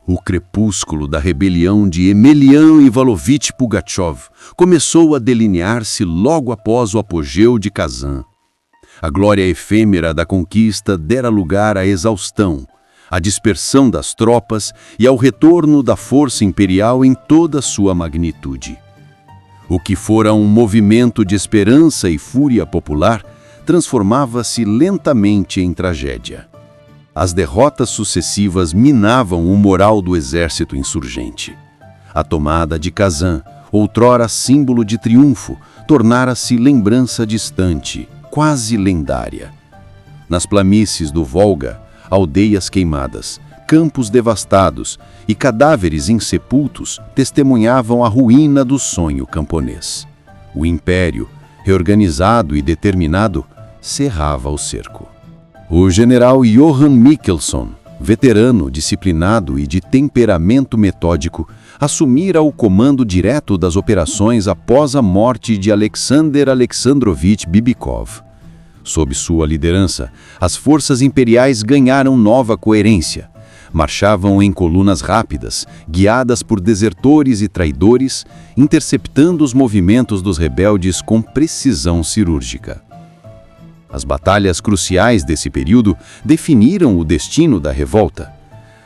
O crepúsculo da rebelião de Emelian Ivanovich Pugachev começou a delinear-se logo após o apogeu de Kazan. A glória efêmera da conquista dera lugar à exaustão, à dispersão das tropas e ao retorno da força imperial em toda sua magnitude. O que fora um movimento de esperança e fúria popular transformava-se lentamente em tragédia. As derrotas sucessivas minavam o moral do exército insurgente. A tomada de Kazan, outrora símbolo de triunfo, tornara-se lembrança distante, quase lendária. Nas planícies do Volga, aldeias queimadas, campos devastados e cadáveres insepultos testemunhavam a ruína do sonho camponês. O império, reorganizado e determinado, cerrava o cerco. O general Johan Mikkelson, veterano, disciplinado e de temperamento metódico, assumira o comando direto das operações após a morte de Alexander Alexandrovich Bibikov. Sob sua liderança, as forças imperiais ganharam nova coerência. Marchavam em colunas rápidas, guiadas por desertores e traidores, interceptando os movimentos dos rebeldes com precisão cirúrgica. As batalhas cruciais desse período definiram o destino da revolta.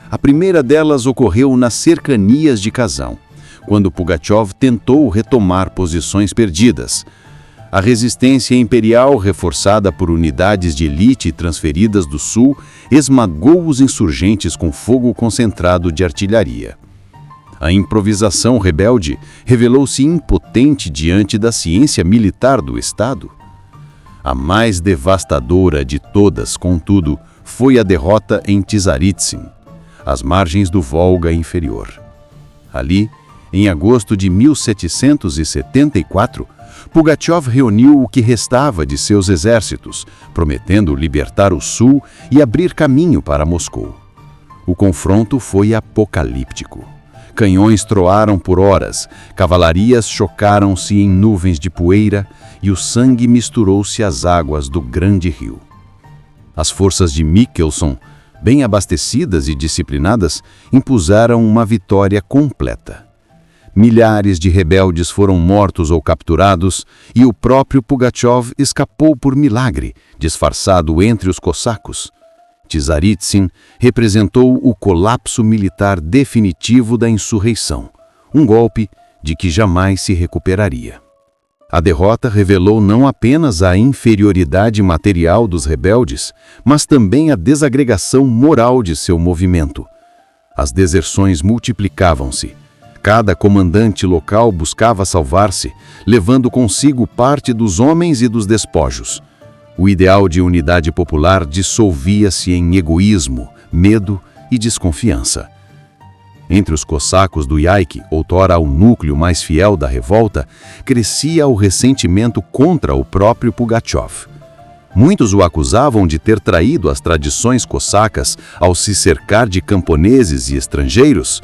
A primeira delas ocorreu nas cercanias de Kazan, quando Pugachev tentou retomar posições perdidas. A resistência imperial, reforçada por unidades de elite transferidas do sul, esmagou os insurgentes com fogo concentrado de artilharia. A improvisação rebelde revelou-se impotente diante da ciência militar do Estado. A mais devastadora de todas, contudo, foi a derrota em Tsaritsyn, às margens do Volga inferior. Ali, em agosto de 1774, Pugachev reuniu o que restava de seus exércitos, prometendo libertar o sul e abrir caminho para Moscou. O confronto foi apocalíptico. Canhões troaram por horas, cavalarias chocaram-se em nuvens de poeira e o sangue misturou-se às águas do grande rio. As forças de Mikkelson, bem abastecidas e disciplinadas, impuseram uma vitória completa. Milhares de rebeldes foram mortos ou capturados e o próprio Pugachev escapou por milagre, disfarçado entre os cossacos. Tsaritsyn representou o colapso militar definitivo da insurreição, um golpe de que jamais se recuperaria. A derrota revelou não apenas a inferioridade material dos rebeldes, mas também a desagregação moral de seu movimento. As deserções multiplicavam-se. Cada comandante local buscava salvar-se, levando consigo parte dos homens e dos despojos. O ideal de unidade popular dissolvia-se em egoísmo, medo e desconfiança. Entre os cossacos do Yaik, outrora o núcleo mais fiel da revolta, crescia o ressentimento contra o próprio Pugachev. Muitos o acusavam de ter traído as tradições cossacas ao se cercar de camponeses e estrangeiros.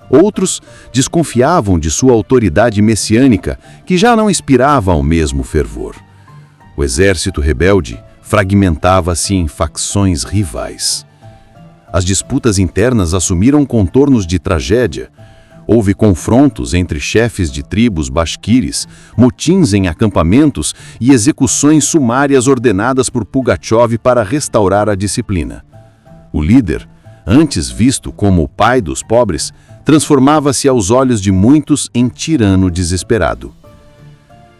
Outros desconfiavam de sua autoridade messiânica, que já não inspirava o mesmo fervor. O exército rebelde fragmentava-se em facções rivais. As disputas internas assumiram contornos de tragédia. Houve confrontos entre chefes de tribos basquires, motins em acampamentos e execuções sumárias ordenadas por Pugachev para restaurar a disciplina. O líder, antes visto como o pai dos pobres, transformava-se aos olhos de muitos em tirano desesperado.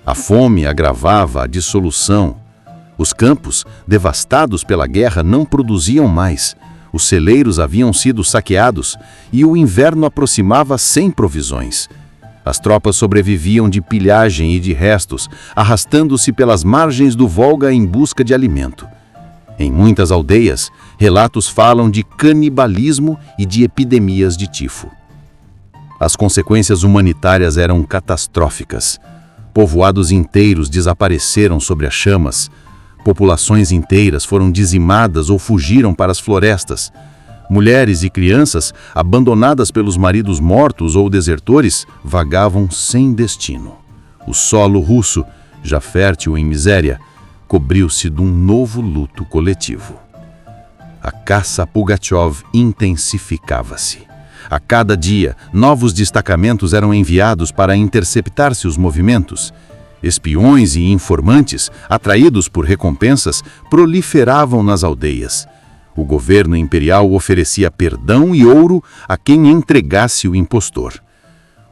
A fome agravava a dissolução. Os campos, devastados pela guerra, não produziam mais. Os celeiros haviam sido saqueados e o inverno aproximava sem provisões. As tropas sobreviviam de pilhagem e de restos, arrastando-se pelas margens do Volga em busca de alimento. Em muitas aldeias, relatos falam de canibalismo e de epidemias de tifo. As consequências humanitárias eram catastróficas. Povoados inteiros desapareceram sobre as chamas. Populações inteiras foram dizimadas ou fugiram para as florestas. Mulheres e crianças, abandonadas pelos maridos mortos ou desertores, vagavam sem destino. O solo russo, já fértil em miséria, cobriu-se de um novo luto coletivo. A caça a Pugachev intensificava-se. A cada dia, novos destacamentos eram enviados para interceptar seus movimentos. Espiões e informantes, atraídos por recompensas, proliferavam nas aldeias. O governo imperial oferecia perdão e ouro a quem entregasse o impostor.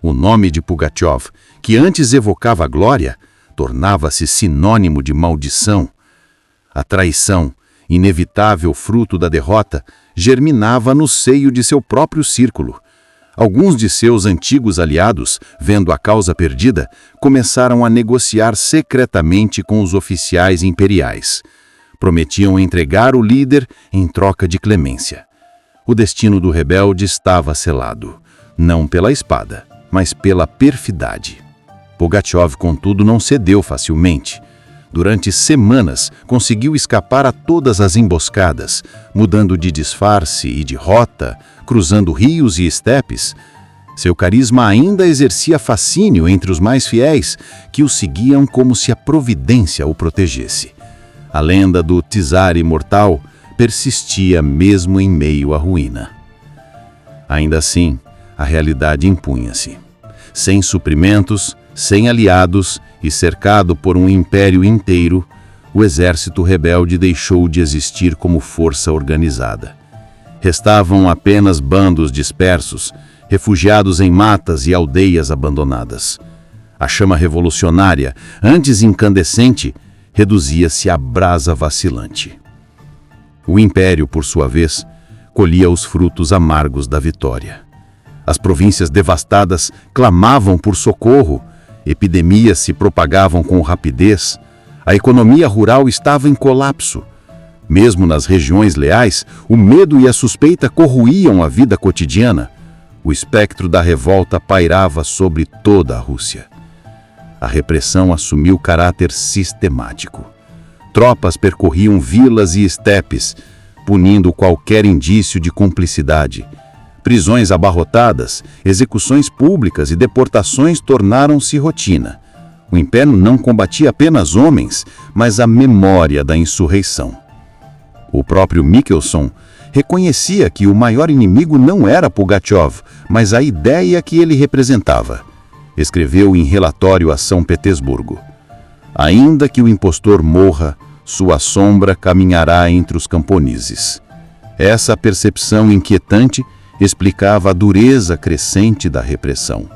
O nome de Pugachev, que antes evocava glória, tornava-se sinônimo de maldição. A traição, inevitável fruto da derrota, germinava no seio de seu próprio círculo. Alguns de seus antigos aliados, vendo a causa perdida, começaram a negociar secretamente com os oficiais imperiais. Prometiam entregar o líder em troca de clemência. O destino do rebelde estava selado, não pela espada, mas pela perfidade. Pugachev, contudo, não cedeu facilmente. Durante semanas, conseguiu escapar a todas as emboscadas, mudando de disfarce e de rota, cruzando rios e estepes. Seu carisma ainda exercia fascínio entre os mais fiéis, que o seguiam como se a providência o protegesse. A lenda do czar imortal persistia mesmo em meio à ruína. Ainda assim, a realidade impunha-se. Sem suprimentos, sem aliados e cercado por um império inteiro, o exército rebelde deixou de existir como força organizada. Restavam apenas bandos dispersos, refugiados em matas e aldeias abandonadas. A chama revolucionária, antes incandescente, reduzia-se a brasa vacilante. O império, por sua vez, colhia os frutos amargos da vitória. As províncias devastadas clamavam por socorro, epidemias se propagavam com rapidez, a economia rural estava em colapso. Mesmo nas regiões leais, o medo e a suspeita corroíam a vida cotidiana. O espectro da revolta pairava sobre toda a Rússia. A repressão assumiu caráter sistemático. Tropas percorriam vilas e estepes, punindo qualquer indício de cumplicidade. Prisões abarrotadas, execuções públicas e deportações tornaram-se rotina. O império não combatia apenas homens, mas a memória da insurreição. O próprio Michelson reconhecia que o maior inimigo não era Pugachev, mas a ideia que ele representava. Escreveu em relatório a São Petersburgo: ainda que o impostor morra, sua sombra caminhará entre os camponeses. Essa percepção inquietante explicava a dureza crescente da repressão.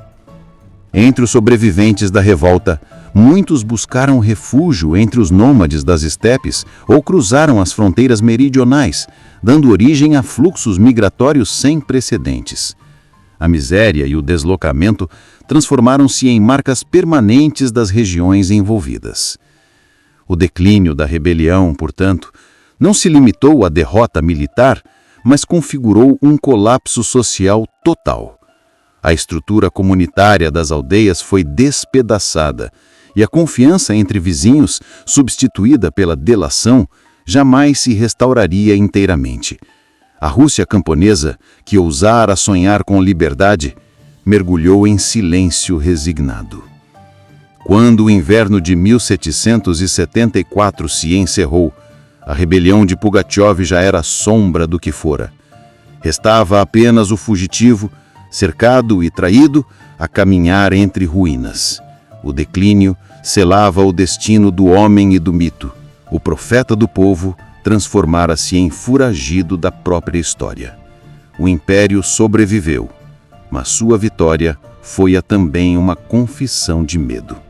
Entre os sobreviventes da revolta, muitos buscaram refúgio entre os nômades das estepes ou cruzaram as fronteiras meridionais, dando origem a fluxos migratórios sem precedentes. A miséria e o deslocamento transformaram-se em marcas permanentes das regiões envolvidas. O declínio da rebelião, portanto, não se limitou à derrota militar, mas configurou um colapso social total. A estrutura comunitária das aldeias foi despedaçada e a confiança entre vizinhos, substituída pela delação, jamais se restauraria inteiramente. A Rússia camponesa, que ousara sonhar com liberdade, mergulhou em silêncio resignado. Quando o inverno de 1774 se encerrou, a rebelião de Pugachev já era sombra do que fora. Restava apenas o fugitivo, cercado e traído, a caminhar entre ruínas. O declínio selava o destino do homem e do mito. O profeta do povo transformara-se em foragido da própria história. O império sobreviveu, mas sua vitória foi também uma confissão de medo.